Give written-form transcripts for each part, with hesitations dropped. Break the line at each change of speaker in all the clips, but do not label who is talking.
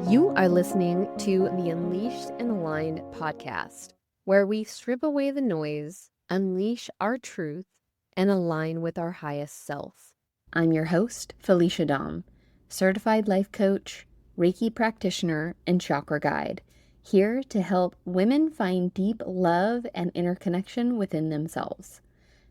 You are listening to the Unleashed and Aligned podcast, where we strip away the noise, unleash our truth, and align with our highest self. I'm your host, Felicia Dom, certified life coach, Reiki practitioner, and chakra guide, here to help women find deep love and interconnection within themselves.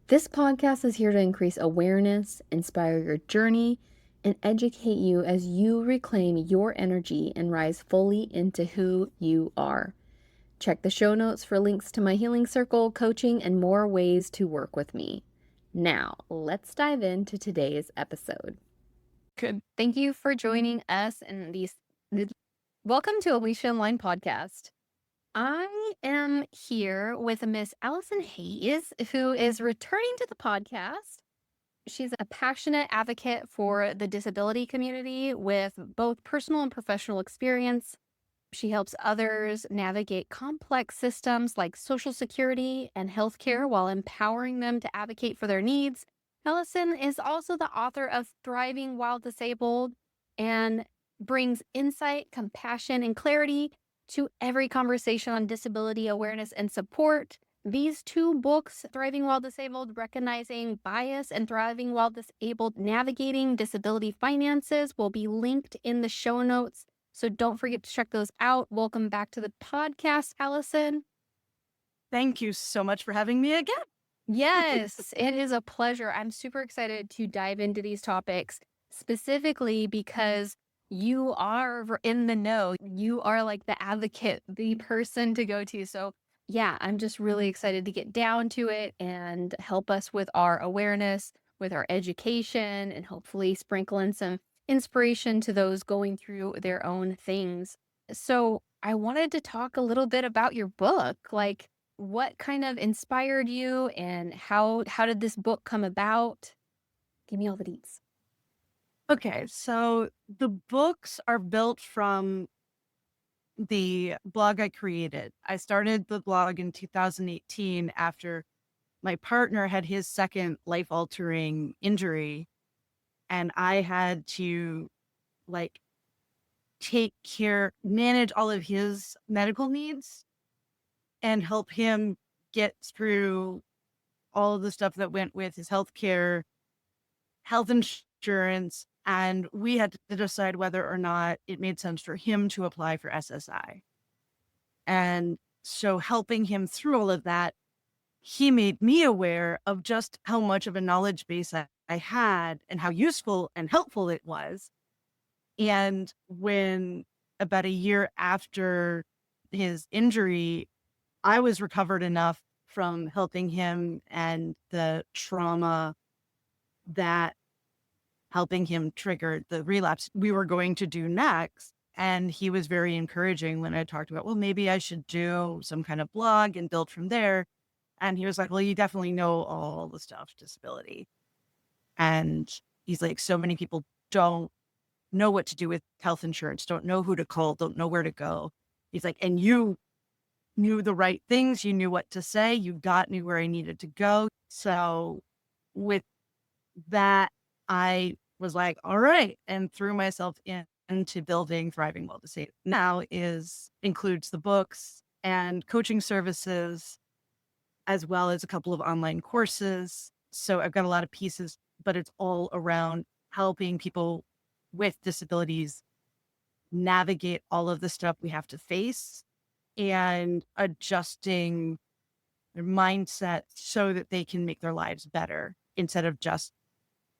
This podcast is here to increase awareness, inspire your journey, and educate you as you reclaim your energy and rise fully into who you are. Check the show notes for links to my healing circle, coaching, and more ways to work with me. Now, let's dive into today's episode.
Good.
Thank you for joining us in these. Welcome to Alicia Online Podcast. I am here with Miss Alison Hayes, who is returning to the podcast. She's a passionate advocate for the disability community with both personal and professional experience. She helps others navigate complex systems like Social Security and healthcare while empowering them to advocate for their needs. Alison is also the author of Thriving While Disabled and brings insight, compassion, and clarity to every conversation on disability awareness and support. These two books, Thriving While Disabled, Recognizing Bias, and Thriving While Disabled, Navigating Disability Finances, will be linked in the show notes. So don't forget to check those out. Welcome back to the podcast, Alison.
Thank you so much for having me again.
Yes, it is a pleasure. I'm super excited to dive into these topics, specifically because you are in the know. You are like the advocate, the person to go to. So yeah, I'm just really excited to get down to it and help us with our awareness, with our education, and hopefully sprinkle in some inspiration to those going through their own things. So I wanted to talk a little bit about your book. Like, what kind of inspired you and how did this book come about? Give me all the deets.
Okay, so the books are built from the blog I created. I started the blog in 2018 after my partner had his second life-altering injury, and I had to like manage all of his medical needs and help him get through all of the stuff that went with his healthcare, health insurance, and we had to decide whether or not it made sense for him to apply for SSI. And so helping him through all of that, he made me aware of just how much of a knowledge base I had and how useful and helpful it was. And when about a year after his injury, I was recovered enough from helping him and the trauma that helping him trigger the relapse we were going to do next. And he was very encouraging when I talked about, well, maybe I should do some kind of blog and build from there. And he was like, well, you definitely know all the stuff, disability. And he's like, so many people don't know what to do with health insurance, don't know who to call, don't know where to go. He's like, and you knew the right things. You knew what to say. You got me where I needed to go. So with that, I was like, all right, and threw myself into building Thriving While Disabled. Now includes the books and coaching services, as well as a couple of online courses. So I've got a lot of pieces, but it's all around helping people with disabilities navigate all of the stuff we have to face and adjusting their mindset so that they can make their lives better instead of just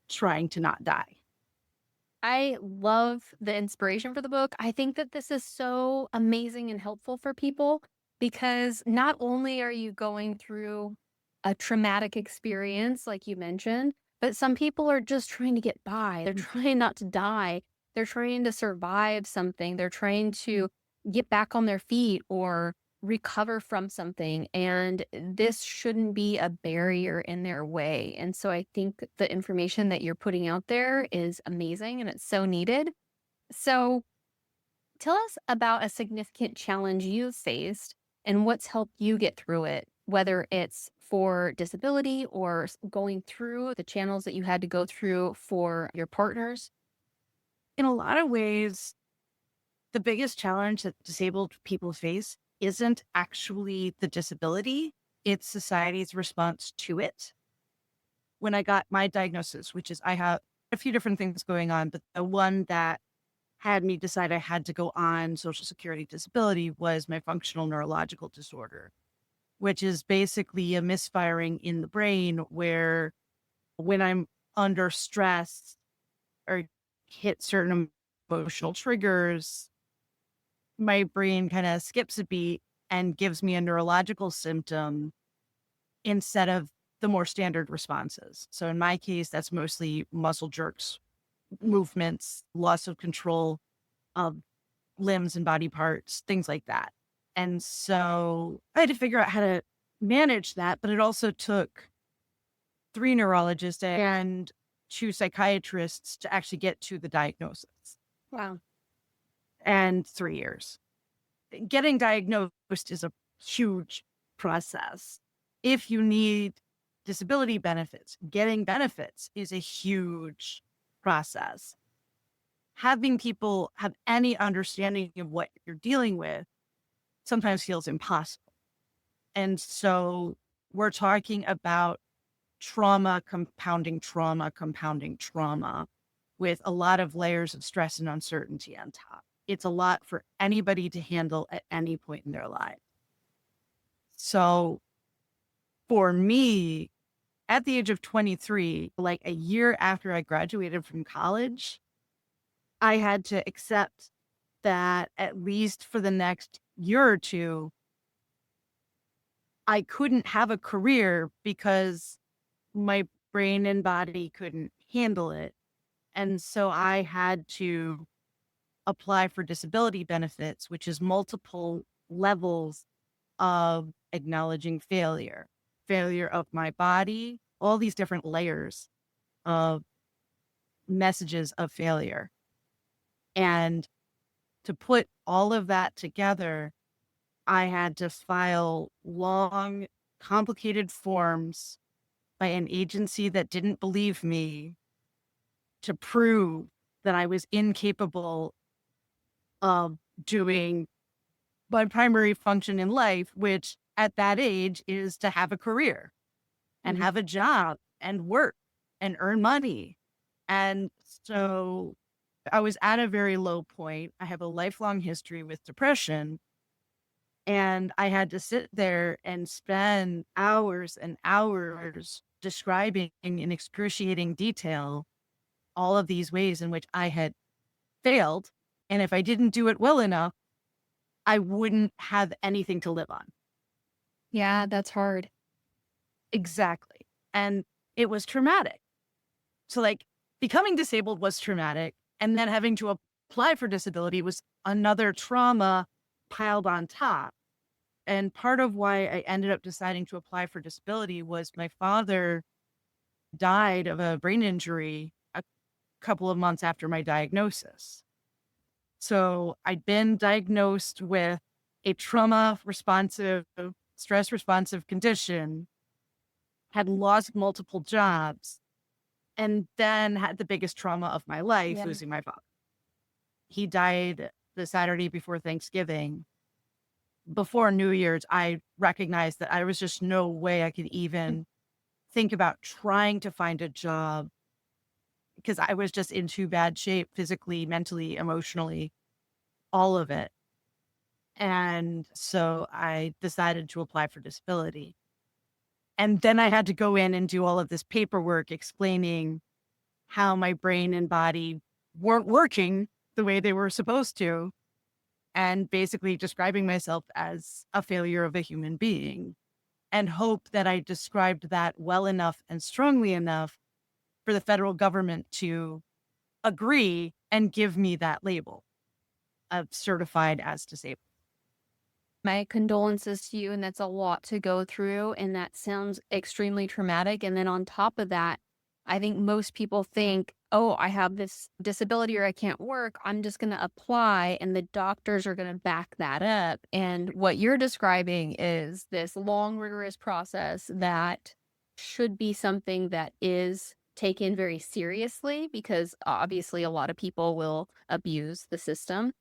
trying to not die.
I love the inspiration for the book. I think that this is so amazing and helpful for people because not only are you going through a traumatic experience, like you mentioned, but some people are just trying to get by. They're trying not to die. They're trying to survive something. They're trying to get back on their feet or recover from something. And this shouldn't be a barrier in their way. And so I think the information that you're putting out there is amazing and it's so needed. So tell us about a significant challenge you've faced and what's helped you get through it, whether it's for disability or going through the channels that you had to go through for your partners.
In a lot of ways, the biggest challenge that disabled people face isn't actually the disability, it's society's response to it. When I got my diagnosis, which is I have a few different things going on, but the one that had me decide I had to go on Social Security disability was my functional neurological disorder, which is basically a misfiring in the brain where when I'm under stress or hit certain emotional triggers, my brain kind of skips a beat and gives me a neurological symptom instead of the more standard responses. So in my case, that's mostly muscle jerks, movements, loss of control of limbs and body parts, things like that. And so I had to figure out how to manage that, but it also took 3 neurologists and 2 psychiatrists to actually get to the diagnosis,
Wow.
and 3 years. Getting diagnosed is a huge process. If you need disability benefits, getting benefits is a huge process. Having people have any understanding of what you're dealing with sometimes feels impossible. And so we're talking about compounding trauma with a lot of layers of stress and uncertainty on top. It's a lot for anybody to handle at any point in their life. So for me, at the age of 23, like a year after I graduated from college, I had to accept that at least for the next year or two, I couldn't have a career because my brain and body couldn't handle it. And so I had to apply for disability benefits, which is multiple levels of acknowledging failure of my body, all these different layers of messages of failure. And to put all of that together, I had to file long, complicated forms by an agency that didn't believe me to prove that I was incapable of doing my primary function in life, which at that age is to have a career and
Mhm.
have a job and work and earn money. And so I was at a very low point. I have a lifelong history with depression. And I had to sit there and spend hours and hours describing in excruciating detail all of these ways in which I had failed. And if I didn't do it well enough, I wouldn't have anything to live on.
Yeah, that's hard.
Exactly. And it was traumatic. So, like, becoming disabled was traumatic. And then having to apply for disability was another trauma piled on top. And part of why I ended up deciding to apply for disability was my father died of a brain injury a couple of months after my diagnosis. So I'd been diagnosed with a trauma responsive, stress responsive condition, had lost multiple jobs, and then had the biggest trauma of my life,
Yeah.
losing my father. He died the Saturday before Thanksgiving. Before New Year's, I recognized that I was just no way I could even think about trying to find a job because I was just in too bad shape physically, mentally, emotionally, all of it. And so I decided to apply for disability. And then I had to go in and do all of this paperwork explaining how my brain and body weren't working the way they were supposed to, and basically describing myself as a failure of a human being, and hope that I described that well enough and strongly enough for the federal government to agree and give me that label of certified as disabled.
My condolences to you, and that's a lot to go through, and that sounds extremely traumatic. And then on top of that, I think most people think, oh, I have this disability or I can't work. I'm just going to apply, and the doctors are going to back that up. And what you're describing is this long, rigorous process that should be something that is taken very seriously because obviously a lot of people will abuse the system.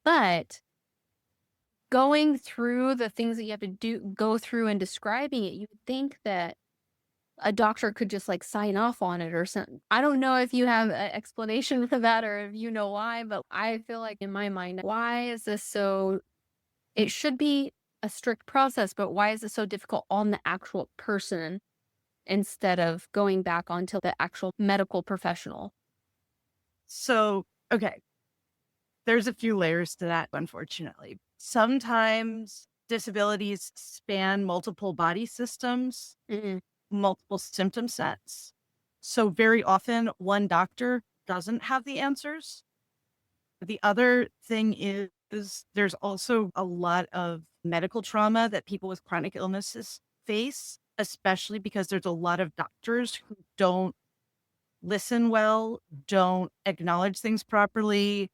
But going through the things that you have to go through and describing it, you would think that a doctor could just like sign off on it or something. I don't know if you have an explanation for that or if you know why, but I feel like in my mind, why is this so? It should be a strict process, but why is it so difficult on the actual person instead of going back onto the actual medical professional?
So, okay, there's a few layers to that, unfortunately. Sometimes disabilities span multiple body systems,
Mm,
multiple symptom sets. So, very often, one doctor doesn't have the answers. The other thing is there's also a lot of medical trauma that people with chronic illnesses face, especially because there's a lot of doctors who don't listen well, don't acknowledge things properly,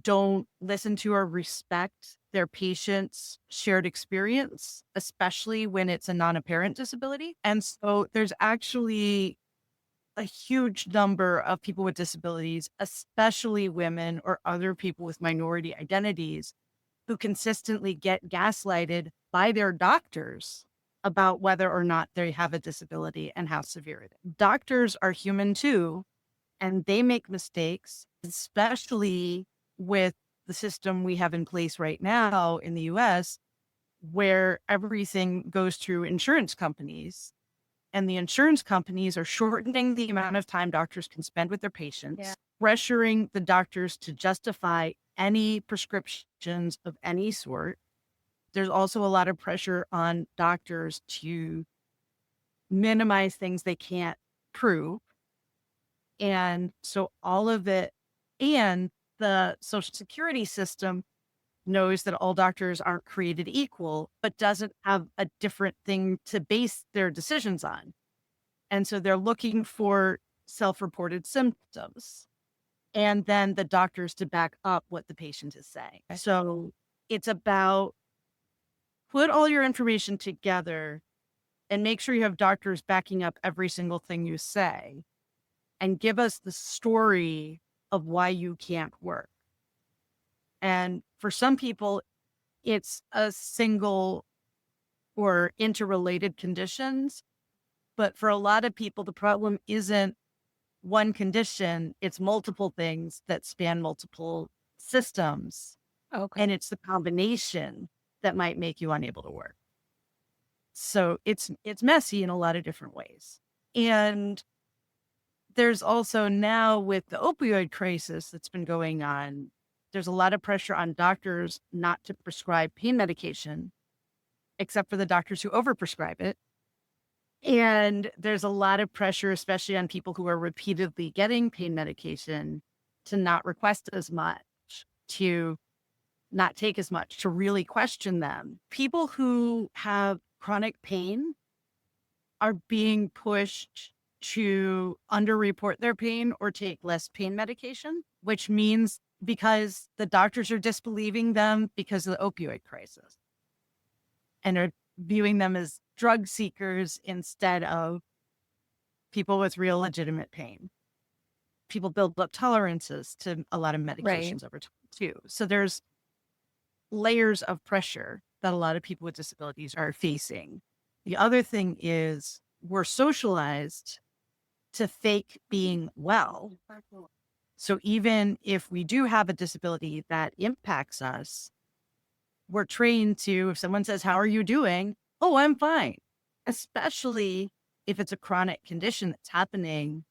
don't listen to or respect their patient's shared experience, especially when it's a non apparent disability. And so there's actually a huge number of people with disabilities, especially women or other people with minority identities, who consistently get gaslighted by their doctors about whether or not they have a disability and how severe it is. Doctors are human too, and they make mistakes, especially with the system we have in place right now in the US, where everything goes through insurance companies. And the insurance companies are shortening the amount of time doctors can spend with their
yeah.
patients, pressuring the doctors to justify any prescriptions of any sort. There's also a lot of pressure on doctors to minimize things they can't prove. And so all of it, and the Social Security system knows that all doctors aren't created equal, but doesn't have a different thing to base their decisions on. And so they're looking for self reported symptoms and then the doctors to back up what the patient is saying. So it's about put all your information together and make sure you have doctors backing up every single thing you say and give us the story of why you can't work. And for some people, it's a single or interrelated conditions. But for a lot of people, the problem isn't one condition, it's multiple things that span multiple systems.
Okay.
And it's the combination that might make you unable to work. So it's messy in a lot of different ways. And there's also now with the opioid crisis that's been going on, there's a lot of pressure on doctors not to prescribe pain medication, except for the doctors who overprescribe it. And there's a lot of pressure, especially on people who are repeatedly getting pain medication, to not request as much, to not take as much, to really question them. People who have chronic pain are being pushed to underreport their pain or take less pain medication, which means because the doctors are disbelieving them because of the opioid crisis and are viewing them as drug seekers instead of people with real legitimate pain. People build up tolerances to a lot of
Right.
medications over time too. So there's layers of pressure that a lot of people with disabilities are facing. The other thing is we're socialized to fake being well. So even if we do have a disability that impacts us, we're trained to, if someone says, "How are you doing?" "Oh, I'm fine." Especially if it's a chronic condition that's happening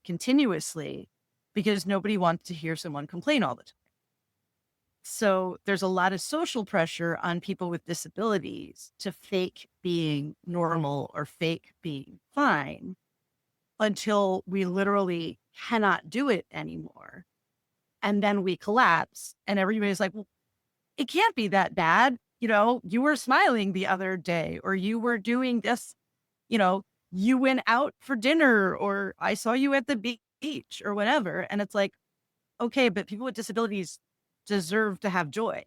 continuously, because nobody wants to hear someone complain all the time. So there's a lot of social pressure on people with disabilities to fake being normal or fake being fine until we literally cannot do it anymore. And then we collapse and everybody's like, "Well, it can't be that bad. You know, you were smiling the other day, or you were doing this, you know, you went out for dinner, or I saw you at the beach or whatever." And it's like, okay, but people with disabilities deserve to have joy.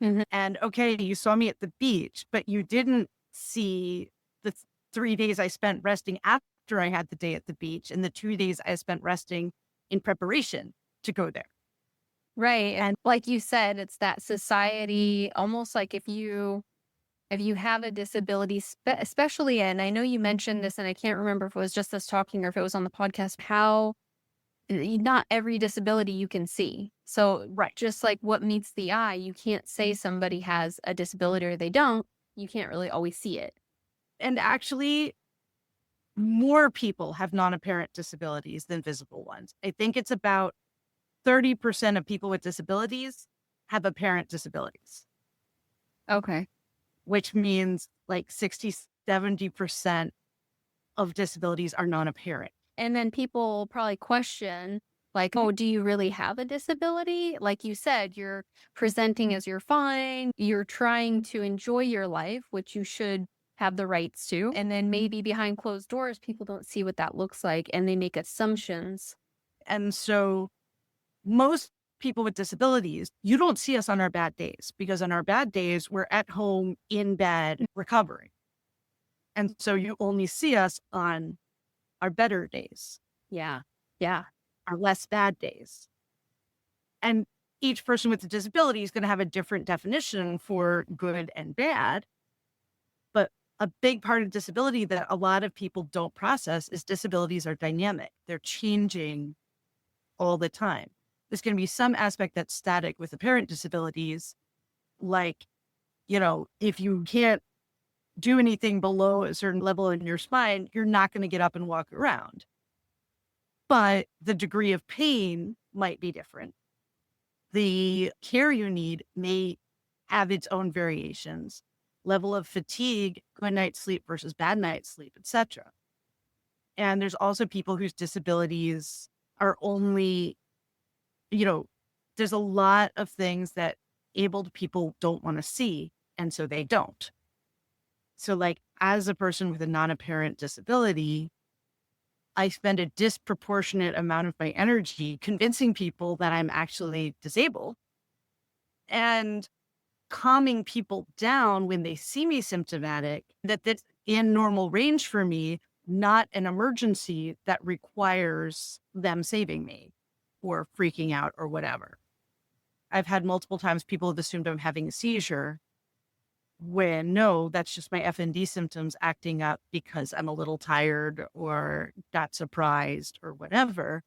Mhm.
And okay, you saw me at the beach, but you didn't see the 3 days I spent resting after I had the day at the beach and the 2 days I spent resting in preparation to go there.
Right. And
And
like you said, it's that society almost like if you have a disability, especially, and I know you mentioned this, and I can't remember if it was just us talking or if it was on the podcast, how not every disability you can see. So
right.
just like what meets the eye, you can't say somebody has a disability or they don't. You can't really always see it.
And actually, more people have non-apparent disabilities than visible ones. I think it's about 30% of people with disabilities have apparent disabilities,
Okay.
which means like 60, 70% of disabilities are non-apparent.
And then people probably question, like, oh, do you really have a disability? Like you said, you're presenting as you're fine. You're trying to enjoy your life, which you should have the rights to. And then maybe behind closed doors, people don't see what that looks like and they make assumptions.
And so most people with disabilities, you don't see us on our bad days because on our bad days, we're at home in bed recovering. And so you only see us on our better days,
Yeah. Yeah.
our less bad days. And each person with a disability is going to have a different definition for good and bad. But a big part of disability that a lot of people don't process is disabilities are dynamic. They're changing all the time. There's going to be some aspect that's static with apparent disabilities, like, if you can't do anything below a certain level in your spine, you're not going to get up and walk around. But the degree of pain might be different. The care you need may have its own variations, level of fatigue, good night's sleep versus bad night's sleep, etc. And there's also people whose disabilities are only, you know, there's a lot of things that abled people don't want to see, and so they don't. So, like, as a person with a non-apparent disability, I spend a disproportionate amount of my energy convincing people that I'm actually disabled and calming people down when they see me symptomatic, that that's in normal range for me, not an emergency that requires them saving me or freaking out or whatever. I've had multiple times people have assumed I'm having a seizure when no, that's just my FND symptoms acting up because I'm a little tired or got surprised or whatever.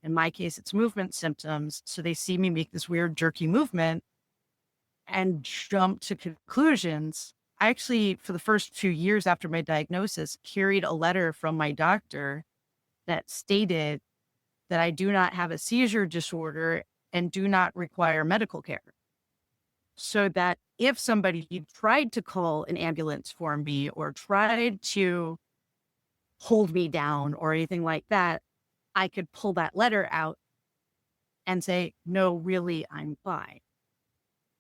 In my case, it's movement symptoms. So they see me make this weird jerky movement and jump to conclusions. I actually, for the first few years after my diagnosis, carried a letter from my doctor that stated that I do not have a seizure disorder and do not require medical care. So that if somebody tried to call an ambulance for me or tried to hold me down or anything like that, I could pull that letter out and say, no, really, I'm fine.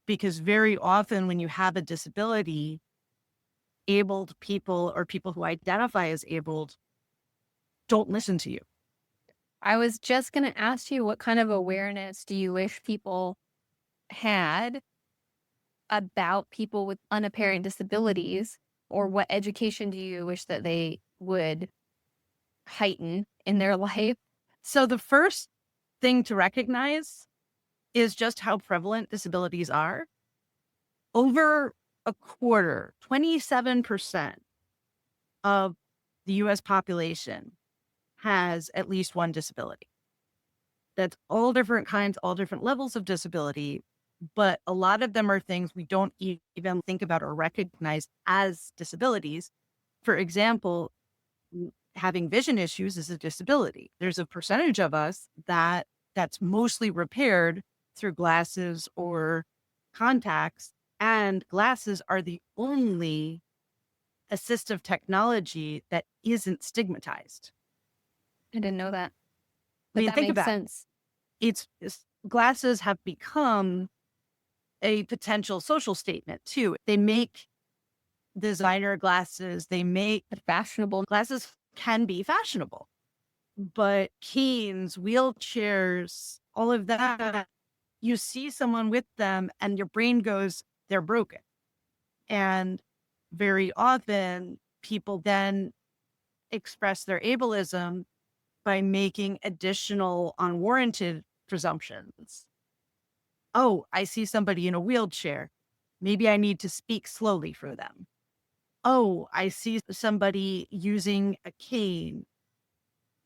Because very often when you have a disability, abled people or people who identify as abled don't listen to you.
I was just going to ask you, what kind of awareness do you wish people had about people with unapparent disabilities, or what education do you wish that they would heighten in their life?
So the first thing to recognize is just how prevalent disabilities are. Over a quarter, 27% of the US population has at least one disability. That's all different kinds, all different levels of disability, but a lot of them are things we don't even think about or recognize as disabilities. For example, having vision issues is a disability. There's a percentage of us that's mostly repaired through glasses or contacts, and glasses are the only assistive technology that isn't stigmatized.
I didn't know that,
I
but
mean,
that
think
makes
about
sense.
glasses have become a potential social statement too. They make designer glasses, they make
Fashionable.
glasses can be fashionable, but canes, wheelchairs, all of that, you see someone with them and your brain goes, they're broken. And very often people then express their ableism by making additional unwarranted presumptions. Oh, I see somebody in a wheelchair. Maybe I need to speak slowly for them. Oh, I see somebody using a cane.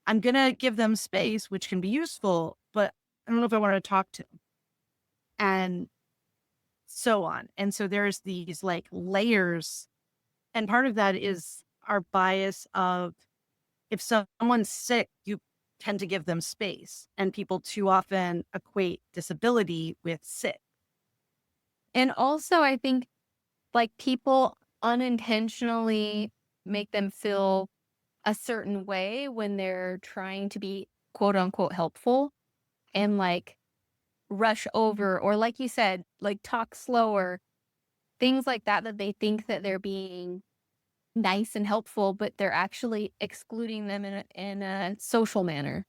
I'm going to give them space, which can be useful, but I don't know if I want to talk to them. And so on. And so there's these like layers. And part of that is our bias of if someone's sick, you tend to give them space. And people too often equate disability with sick.
And also, I think like people unintentionally make them feel a certain way when they're trying to be quote unquote helpful and like rush over or like you said, like talk slower, things like that that they think that they're being nice and helpful, but they're actually excluding them in a social manner.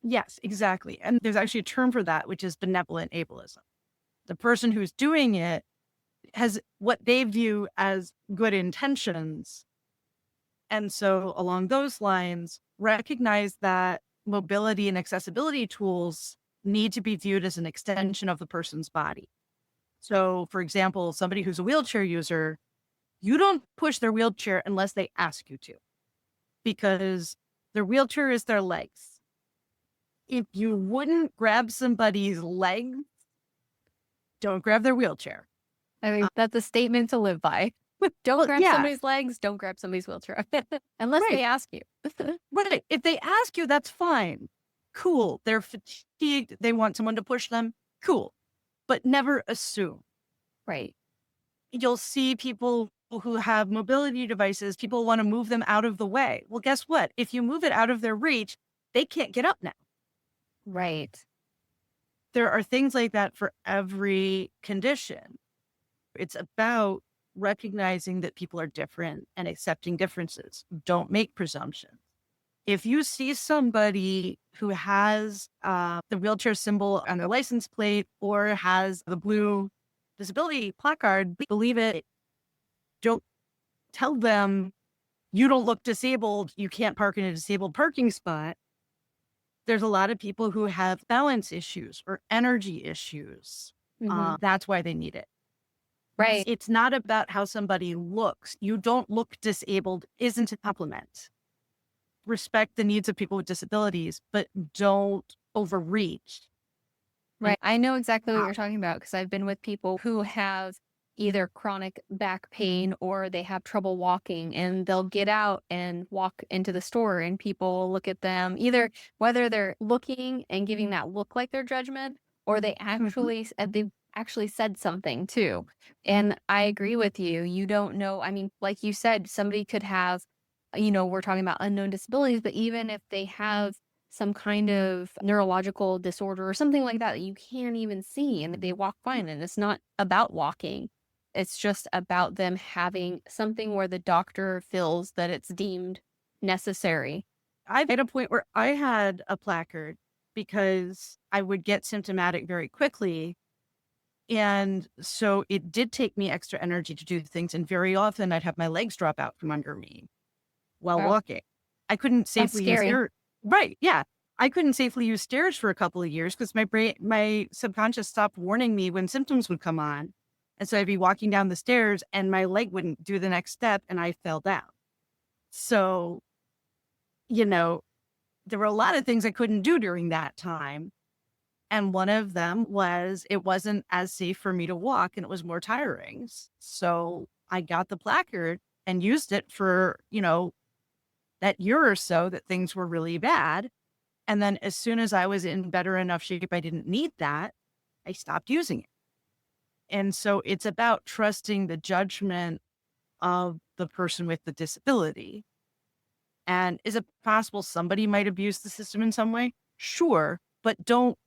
Yes, exactly. And there's actually a term for that, which is benevolent ableism. The person who's doing it has what they view as good intentions. And so, along those lines, recognize that mobility and accessibility tools need to be viewed as an extension of the person's body. So, for example, somebody who's a wheelchair user, you don't push their wheelchair unless they ask you to, because their wheelchair is their legs. If you wouldn't grab somebody's leg, don't grab their wheelchair.
I mean, that's a statement to live by. Don't
Well,
grab
yeah,
somebody's legs, don't grab somebody's wheelchair unless
right.
they ask you.
Right. If they ask you, that's fine. Cool. They're fatigued. They want someone to push them. Cool. But never assume.
Right.
You'll see people who have mobility devices, people want to move them out of the way. Well, guess what? If you move it out of their reach, they can't get up now.
Right.
There are things like that for every condition. It's about recognizing that people are different and accepting differences. Don't make presumptions. If you see somebody who has the wheelchair symbol on their license plate or has the blue disability placard, believe it. Don't tell them you don't look disabled. You can't park in a disabled parking spot. There's a lot of people who have balance issues or energy issues.
Hmm.
That's why they need it.
Right.
It's not about how somebody looks. You don't look disabled isn't a compliment. Respect the needs of people with disabilities, but don't overreach. And
Right. I know exactly what you're talking about because I've been with people who have either chronic back pain or they have trouble walking and they'll get out and walk into the store and people will look at them either whether they're looking and giving that look like their judgment or
Mhm.
they've actually said something too. And I agree with you. You don't know. I mean, like you said, somebody could have, we're talking about unknown disabilities, but even if they have some kind of neurological disorder or something like that that you can't even see and they walk fine and it's not about walking. It's just about them having something where the doctor feels that it's deemed necessary.
I've at a point where I had a placard because I would get symptomatic very quickly. And so it did take me extra energy to do things. And very often I'd have my legs drop out from under me while
Wow,
walking. I couldn't
that's
safely use
scary.
stairs. Right. Yeah. I couldn't safely use stairs for a couple of years because my subconscious stopped warning me when symptoms would come on. And so I'd be walking down the stairs and my leg wouldn't do the next step and I fell down. So, you know, there were a lot of things I couldn't do during that time. And one of them was it wasn't as safe for me to walk and it was more tiring. So I got the placard and used it for, that year or so that things were really bad. And then as soon as I was in better enough shape, I didn't need that, I stopped using it. And so it's about trusting the judgment of the person with the disability. And is it possible somebody might abuse the system in some way? Sure. But don't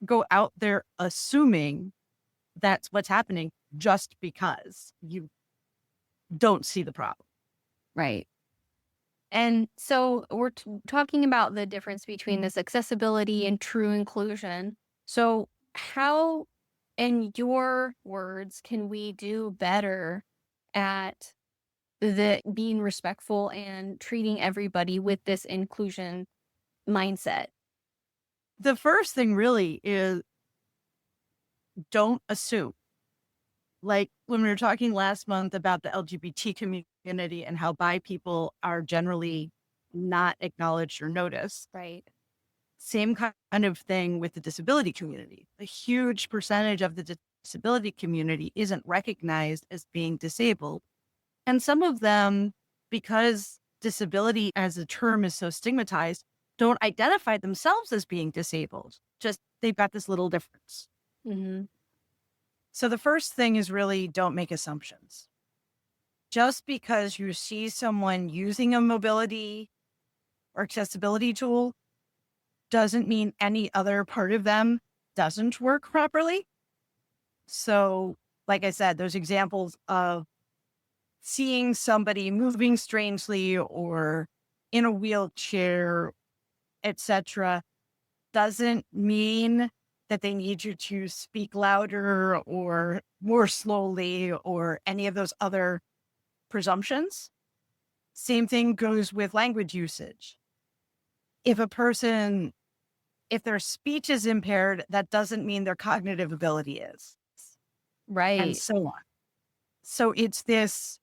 go out there assuming that's what's happening just because you don't see the problem.
Right. And so we're talking about the difference between this accessibility and true inclusion. So, how, in your words, can we do better at the being respectful and treating everybody with this inclusion mindset?
The first thing really is don't assume. Like when we were talking last month about the LGBT community and how bi people are generally not acknowledged or noticed,
Right.
same kind of thing with the disability community. A huge percentage of the disability community isn't recognized as being disabled. And some of them, because disability as a term is so stigmatized, don't identify themselves as being disabled. Just they've got this little difference.
Mm-hmm.
So the first thing is really don't make assumptions. Just because you see someone using a mobility or accessibility tool doesn't mean any other part of them doesn't work properly. So, like I said, those examples of seeing somebody moving strangely or in a wheelchair, etc., doesn't mean that they need you to speak louder or more slowly or any of those other presumptions. Same thing goes with language usage. If a person, if their speech is impaired, that doesn't mean their cognitive ability is, and
Right.
so on. So it's this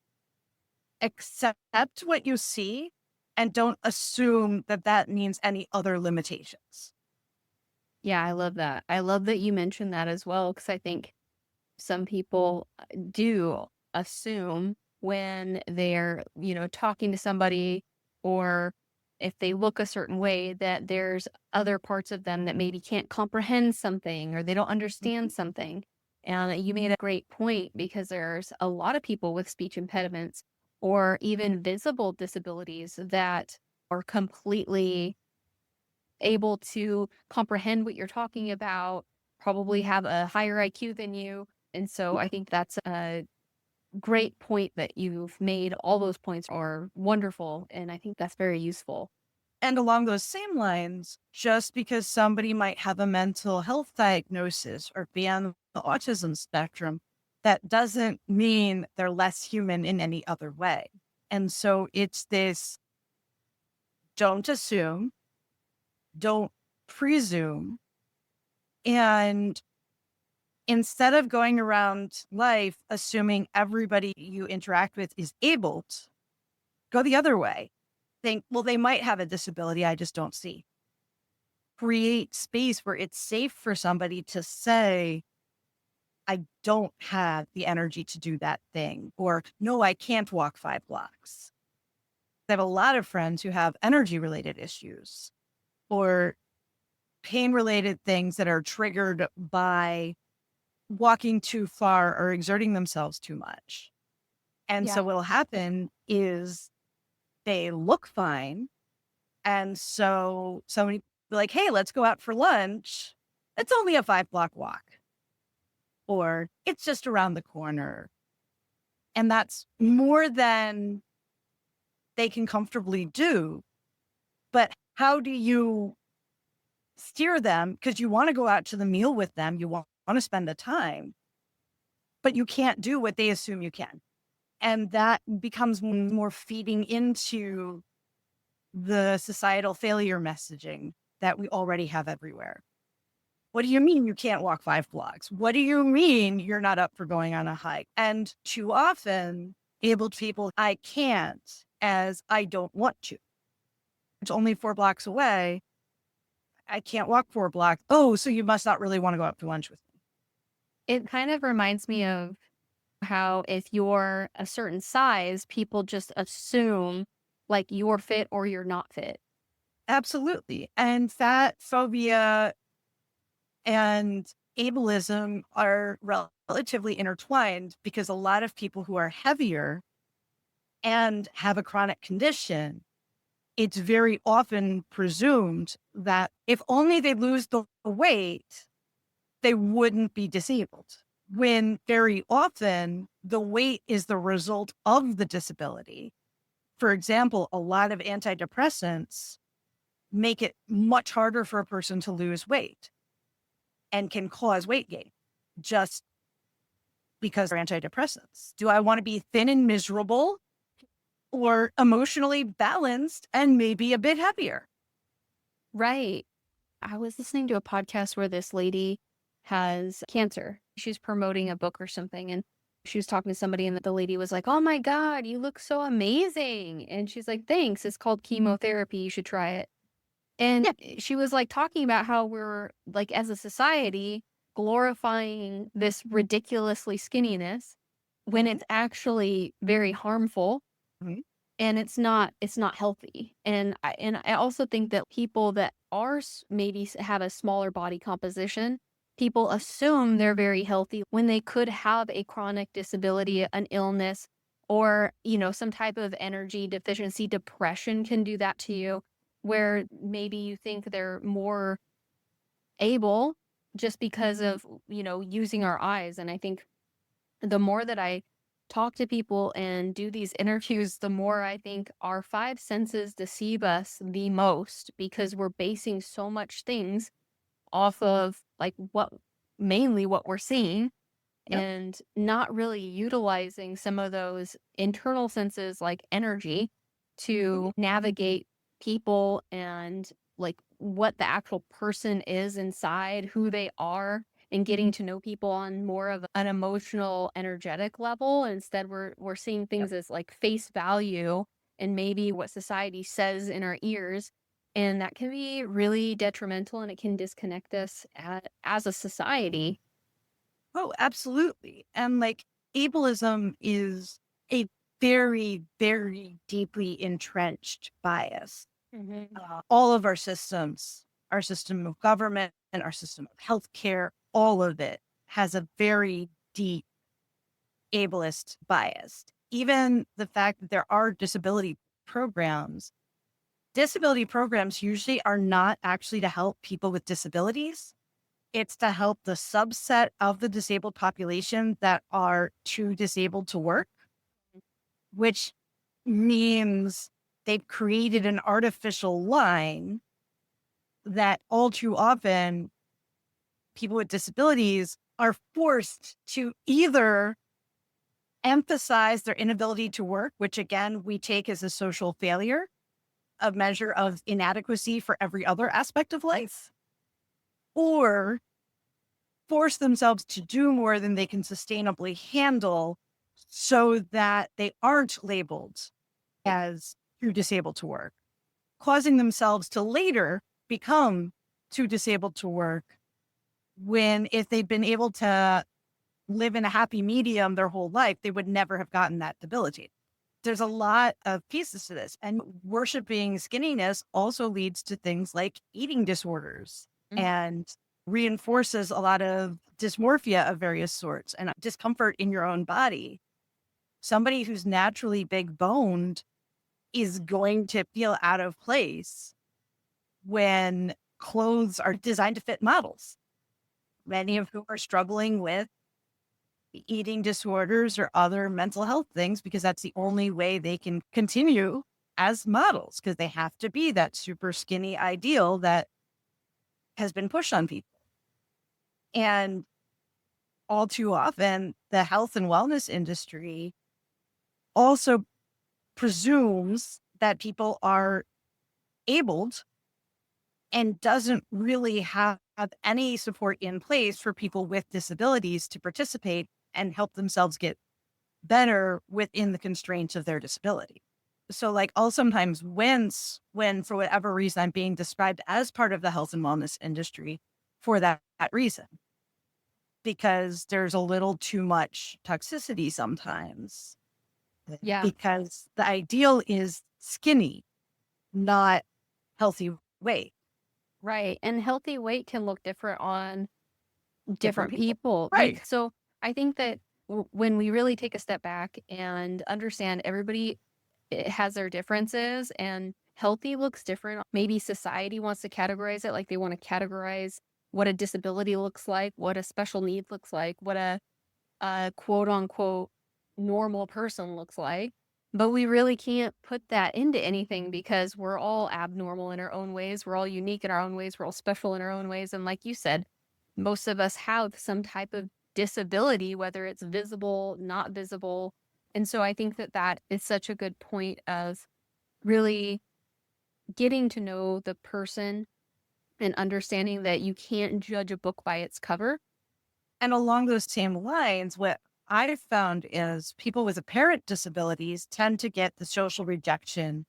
accept what you see and don't assume that that means any other limitations.
Yeah, I love that. I love that you mentioned that as well, because I think some people do assume when they're, talking to somebody, or if they look a certain way, that there's other parts of them that maybe can't comprehend something or they don't understand something. And you made a great point, because there's a lot of people with speech impediments or even visible disabilities that are completely able to comprehend what you're talking about, probably have a higher IQ than you. And so I think that's a great point that you've made. All those points are wonderful. And I think that's very useful.
And along those same lines, just because somebody might have a mental health diagnosis or be on the autism spectrum, that doesn't mean they're less human in any other way. And so it's this don't assume, don't presume. And instead of going around life assuming everybody you interact with is able, go the other way. Think, well, they might have a disability I just don't see. Create space where it's safe for somebody to say, I don't have the energy to do that thing, or no, I can't walk 5 blocks. I have a lot of friends who have energy related issues or pain related things that are triggered by walking too far or exerting themselves too much. And
Yeah.
so what'll happen is they look fine. And so somebody be like, hey, let's go out for lunch. It's only a 5 block walk, or it's just around the corner. And that's more than they can comfortably do. But how do you steer them? Because you want to go out to the meal with them, you want to spend the time, but you can't do what they assume you can. And that becomes more feeding into the societal failure messaging that we already have everywhere. What do you mean you can't walk 5 blocks? What do you mean you're not up for going on a hike? And too often, able people, I can't, as I don't want to. It's only 4 blocks away. I can't walk 4 blocks. Oh, so you must not really want to go out to lunch with me.
It kind of reminds me of how if you're a certain size, people just assume like you're fit or you're not fit.
Absolutely. And fat phobia and ableism are relatively intertwined because a lot of people who are heavier and have a chronic condition, it's very often presumed that if only they lose the weight, they wouldn't be disabled. When very often the weight is the result of the disability. For example, a lot of antidepressants make it much harder for a person to lose weight and can cause weight gain just because they're antidepressants. Do I want to be thin and miserable or emotionally balanced and maybe a bit heavier?
Right. I was listening to a podcast where this lady has cancer, She was promoting a book or something, and she was talking to somebody, and the lady was like, "Oh my God, you look so amazing." And she's like, "Thanks. It's called chemotherapy. You should try it." And
Yeah.
she was like talking about how we're like, as a society, glorifying this ridiculously skinniness when
Mhm.
it's actually very harmful
Mhm.
and it's not healthy. And I also think that people that are maybe have a smaller body composition, people assume they're very healthy when they could have a chronic disability, an illness, or some type of energy deficiency. Depression can do that to you, where maybe you think they're more able just because of using our eyes. And I think the more that I talk to people and do these interviews, the more I think our five senses deceive us the most, because we're basing so much things off of like mainly what we're seeing,
Yep.
and not really utilizing some of those internal senses like energy
Mhm.
to navigate people and like what the actual person is inside, who they are, and getting to know people on more of an emotional, energetic level. Instead, we're seeing
Yep.
things as like face value and maybe what society says in our ears. And that can be really detrimental, and it can disconnect us as a society.
Oh, absolutely. And like ableism is a very, very deeply entrenched bias.
Hmm.
All of our system of government and our system of healthcare, all of it has a very deep ableist bias. Even the fact that there are programs, disability programs usually are not actually to help people with disabilities. It's to help the subset of the disabled population that are too disabled to work, which means they've created an artificial line that all too often people with disabilities are forced to either emphasize their inability to work, which again, we take as a social failure, a measure of inadequacy for every other aspect of life, or force themselves to do more than they can sustainably handle so that they aren't labeled as too disabled to work, causing themselves to later become too disabled to work when if they'd been able to live in a happy medium their whole life, they would never have gotten that debilitated. There's a lot of pieces to this. And worshiping skinniness also leads to things like eating disorders and reinforces a lot of dysmorphia of various sorts and discomfort in your own body. Somebody who's naturally big boned is going to feel out of place when clothes are designed to fit models, many of whom are struggling with eating disorders or other mental health things because that's the only way they can continue as models because they have to be that super skinny ideal that has been pushed on people. And all too often, the health and wellness industry also presumes that people are abled and doesn't really have any support in place for people with disabilities to participate and help themselves get better within the constraints of their disability. So, like, I'll sometimes wince when, for whatever reason, I'm being described as part of the health and wellness industry for that reason, because there's a little too much toxicity sometimes.
Yeah.
Because the ideal is skinny, not healthy weight.
Right, and healthy weight can look different on
Different
different
people.
people.
Right.
So I think that when we really take a step back and understand everybody has their differences, and healthy looks different. Maybe society wants to categorize it like they want to categorize what a disability looks like, what a special need looks like, what a quote unquote normal person looks like. But we really can't put that into anything because we're all abnormal in our own ways. We're all unique in our own ways. We're all special in our own ways. And like you said, most of us have some type of disability, whether it's visible, not visible. And so I think that that is such a good point of really getting to know the person and understanding that you can't judge a book by its cover.
And along those same lines, what I've found is people with apparent disabilities tend to get the social rejection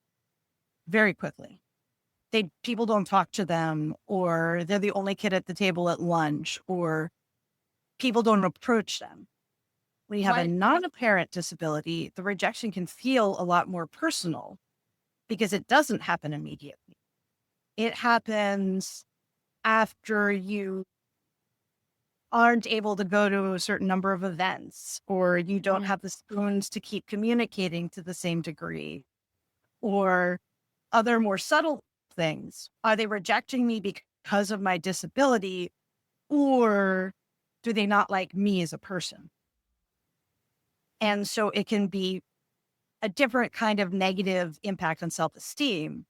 very quickly. People don't talk to them, or they're the only kid at the table at lunch, or people don't approach them. When you have a
What?
non-apparent disability, the rejection can feel a lot more personal because it doesn't happen immediately. It happens after you aren't able to go to a certain number of events, or you don't
Mhm.
have the spoons to keep communicating to the same degree, or other more subtle things. Are they rejecting me because of my disability, or do they not like me as a person? And so it can be a different kind of negative impact on self esteem,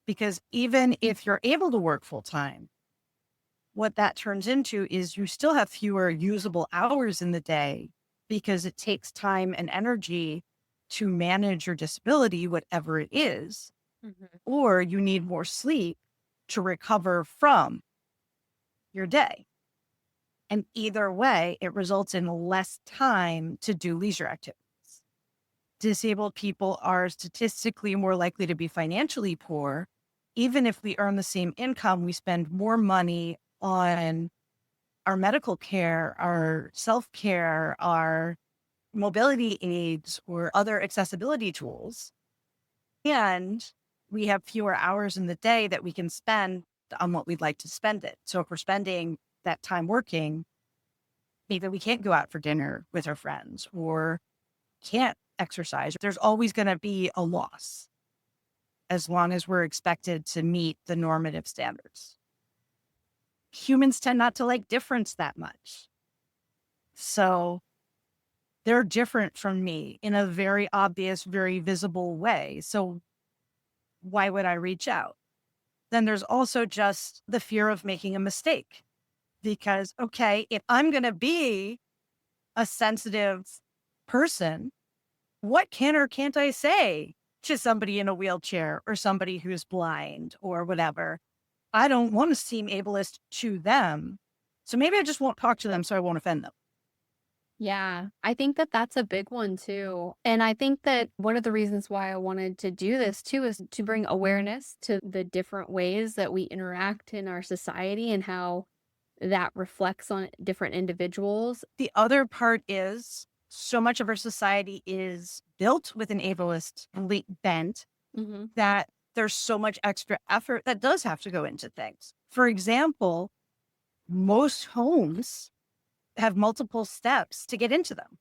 because even if you're able to work full time, what that turns into is you still have fewer usable hours in the day because it takes time and energy to manage your disability, whatever it is,
Mhm.
or you need more sleep to recover from your day. And either way, it results in less time to do leisure activities. Disabled people are statistically more likely to be financially poor. Even if we earn the same income, we spend more money on our medical care, our self care, our mobility aids, or other accessibility tools. And we have fewer hours in the day that we can spend on what we'd like to spend it. So if we're spending that time working, maybe we can't go out for dinner with our friends or can't exercise. There's always going to be a loss as long as we're expected to meet the normative standards. Humans tend not to like difference that much. So they're different from me in a very obvious, very visible way. So why would I reach out? Then there's also just the fear of making a mistake. Because, okay, if I'm going to be a sensitive person, what can or can't I say to somebody in a wheelchair or somebody who's blind or whatever? I don't want to seem ableist to them. So maybe I just won't talk to them so I won't offend them.
Yeah, I think that that's a big one too. And I think that one of the reasons why I wanted to do this too is to bring awareness to the different ways that we interact in our society and how that reflects on different individuals.
The other part is so much of our society is built with an ableist bent
Mhm.
that there's so much extra effort that does have to go into things. For example, most homes have multiple steps to get into them.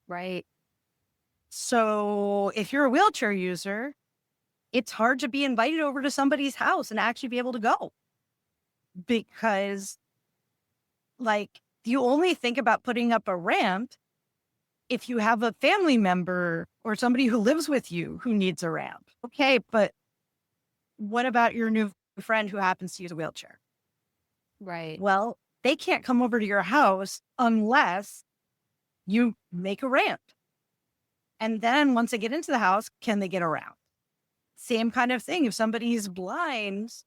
Right.
So if you're a wheelchair user, it's hard to be invited over to somebody's house and actually be able to go because, like, you only think about putting up a ramp if you have a family member or somebody who lives with you who needs a ramp. Okay, but what about your new friend who happens to use a wheelchair?
Right.
Well, they can't come over to your house unless you make a ramp. And then once they get into the house, can they get around? Same kind of thing. If somebody's blind,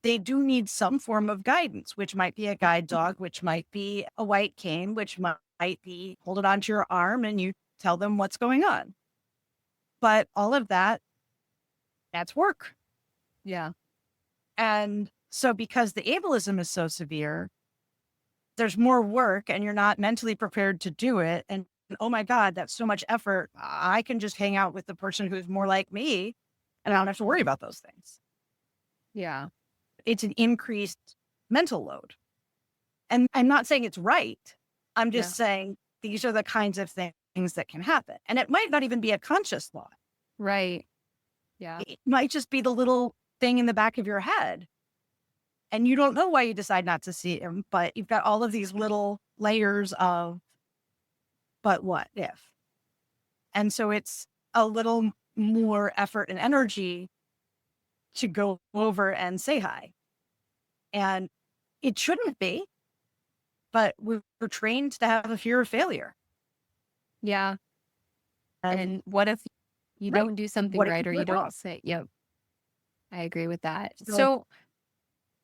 they do need some form of guidance, which might be a guide dog, which might be a white cane, which might be hold it onto your arm and you tell them what's going on. But all of that, that's work.
Yeah.
And so because the ableism is so severe, there's more work and you're not mentally prepared to do it. And oh my God, that's so much effort. I can just hang out with the person who's more like me and I don't have to worry about those things.
Yeah.
It's an increased mental load. And I'm not saying it's right. I'm
Yeah.
just saying these are the kinds of things that can happen. And it might not even be a conscious thought.
Right. Yeah.
It might just be the little thing in the back of your head. And you don't know why you decide not to see him, but you've got all of these little layers of, but what if? And so it's a little more effort and energy to go over and say hi. And it shouldn't be, but we're trained to have a fear of failure.
Yeah.
And
And what if you
right,
don't do something
what if you
right or
do
you
it wrong?
don't say, yep, I agree with that.
So
So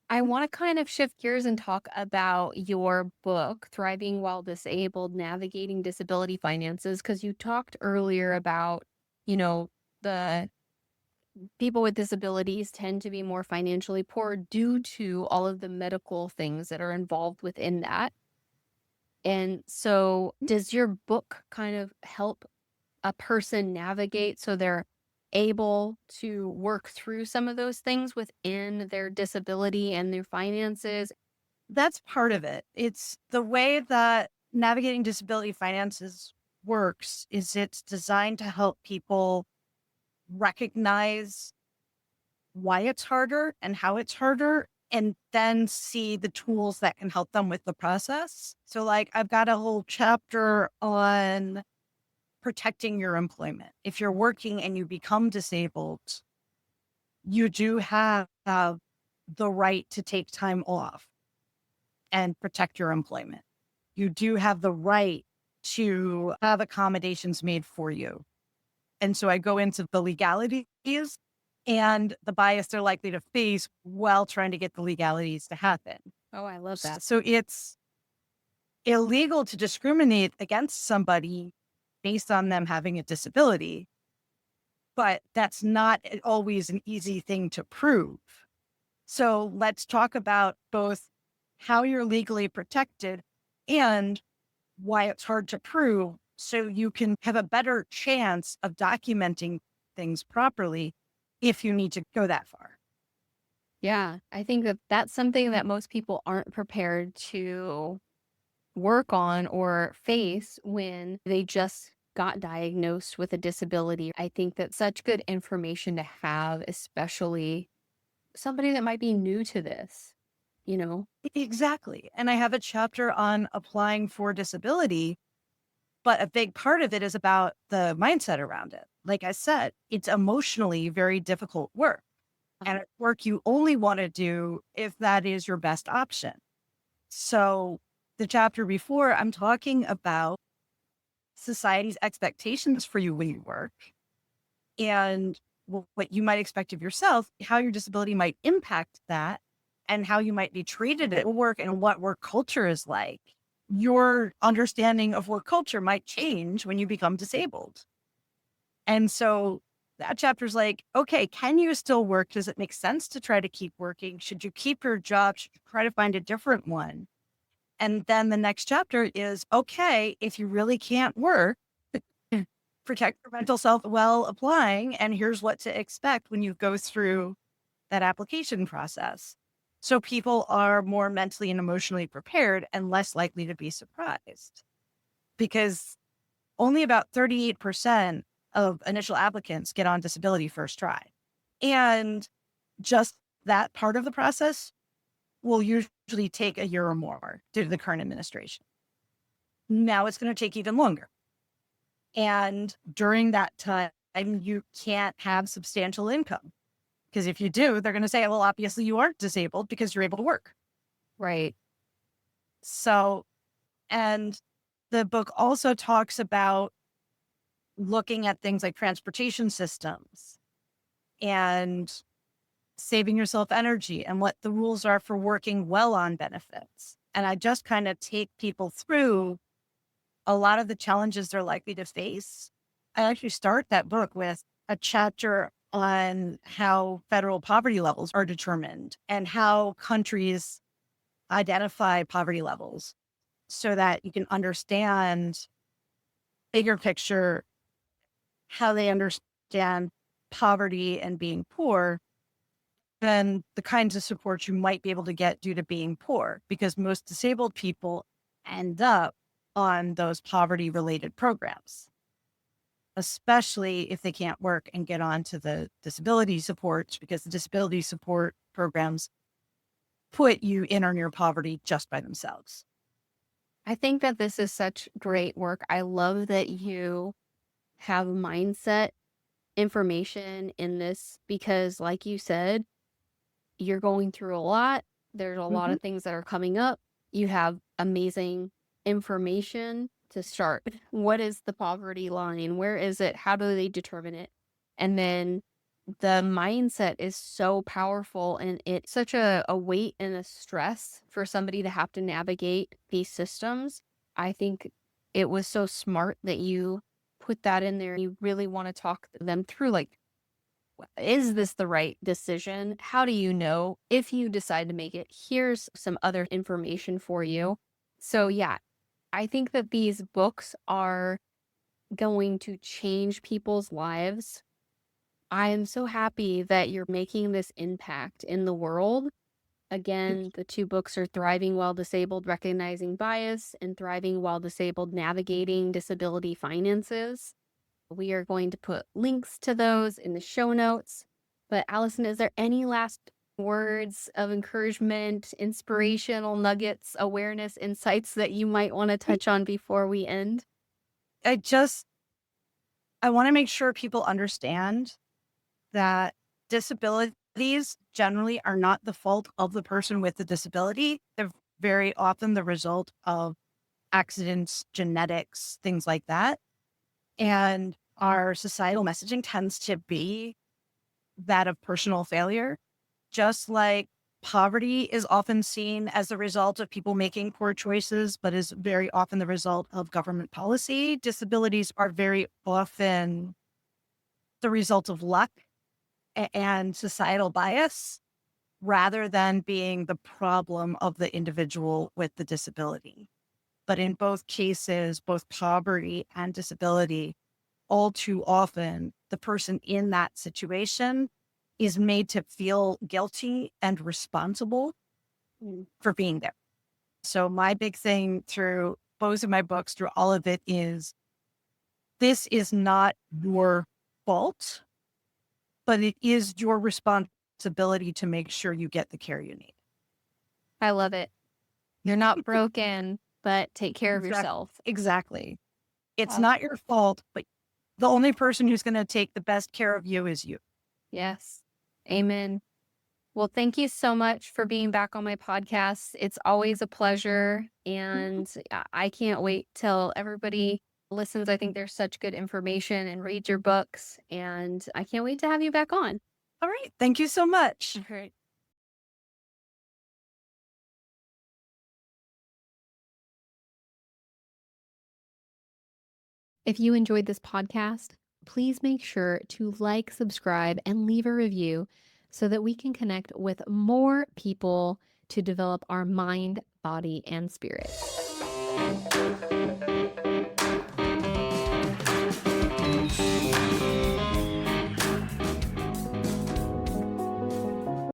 I want to kind of shift gears and talk about your book, Thriving While Disabled: Navigating Disability Finances, because you talked earlier about, you know, the people with disabilities tend to be more financially poor due to all of the medical things that are involved within that. And so, does your book kind of help a person navigate so they're able to work through some of those things within their disability and their finances?
That's part of it. It's the way that navigating disability finances works is it's designed to help people recognize why it's harder and how it's harder, and then see the tools that can help them with the process. So, like, I've got a whole chapter on protecting your employment. If you're working and you become disabled, you do have the right to take time off and protect your employment. You do have the right to have accommodations made for you. And so I go into the legalities and the bias they're likely to face while trying to get the legalities to happen.
Oh, I love that.
So it's illegal to discriminate against somebody based on them having a disability, but that's not always an easy thing to prove. So let's talk about both how you're legally protected and why it's hard to prove so you can have a better chance of documenting things properly if you need to go that far.
Yeah, I think that that's something that most people aren't prepared to work on or face when they just got diagnosed with a disability. I think that's such good information to have, especially somebody that might be new to this, you know?
Exactly. And I have a chapter on applying for disability, but a big part of it is about the mindset around it. Like I said, it's emotionally very difficult work, and it's work you only want to do if that is your best option. So, the chapter before, I'm talking about society's expectations for you when you work and what you might expect of yourself, how your disability might impact that, and how you might be treated at work and what work culture is like. Your understanding of work culture might change when you become disabled. And so that chapter's like, okay, can you still work? Does it make sense to try to keep working? Should you keep your job? Should you try to find a different one? And then the next chapter is, okay, if you really can't work, protect your mental self while applying. And here's what to expect when you go through that application process. So people are more mentally and emotionally prepared and less likely to be surprised, because only about 38% of initial applicants get on disability first try. And just that part of the process will usually take a year or more due to the current administration. Now it's going to take even longer. And during that time, you can't have substantial income, because if you do, they're going to say, well, obviously you aren't disabled because you're able to work.
Right.
So, and the book also talks about looking at things like transportation systems and saving yourself energy and what the rules are for working well on benefits. And I just kind of take people through a lot of the challenges they're likely to face. I actually start that book with a chapter on how federal poverty levels are determined and how countries identify poverty levels so that you can understand bigger picture how they understand poverty and being poor than the kinds of support you might be able to get due to being poor, because most disabled people end up on those poverty related programs, especially if they can't work and get onto the disability supports, because the disability support programs put you in or near poverty just by themselves.
I think that this is such great work. I love that you have mindset information in this because, like you said, you're going through a lot. There's a lot
Mhm.
of things that are coming up. You have amazing information to start. What is the poverty line? Where is it? How do they determine it? And then the mindset is so powerful, and it's such a weight and a stress for somebody to have to navigate these systems. I think it was so smart that you put that in there. You really want to talk them through, like, is this the right decision? How do you know if you decide to make it? Here's some other information for you. So, yeah, I think that these books are going to change people's lives. I am so happy that you're making this impact in the world. Again, the two books are Thriving While Disabled, Recognizing Bias, and Thriving While Disabled, Navigating Disability Finances. We are going to put links to those in the show notes. But Allison, is there any last words of encouragement, inspirational nuggets, awareness, insights that you might want to touch on before we end?
I just, I want to make sure people understand that disabilities generally are not the fault of the person with the disability. They're very often the result of accidents, genetics, things like that. And our societal messaging tends to be that of personal failure, just like poverty is often seen as the result of people making poor choices, but is very often the result of government policy. Disabilities are very often the result of luck and societal bias rather than being the problem of the individual with the disability. But in both cases, both poverty and disability, all too often, the person in that situation is made to feel guilty and responsible
Mm.
for being there. So, my big thing through both of my books, through all of it, is this is not your fault, but it is your responsibility to make sure you get the care you need.
I love it. You're not broken, but take care of yourself.
Exactly. It's
Awesome.
not your fault, but the only person who's going to take the best care of you is you.
Yes. Amen. Well, thank you so much for being back on my podcast. It's always a pleasure. And I can't wait till everybody listens. I think there's such good information, and read your books. And I can't wait to have you back on.
All right. Thank you so much.
All right. If you enjoyed this podcast, please make sure to like, subscribe, and leave a review so that we can connect with more people to develop our mind, body, and spirit.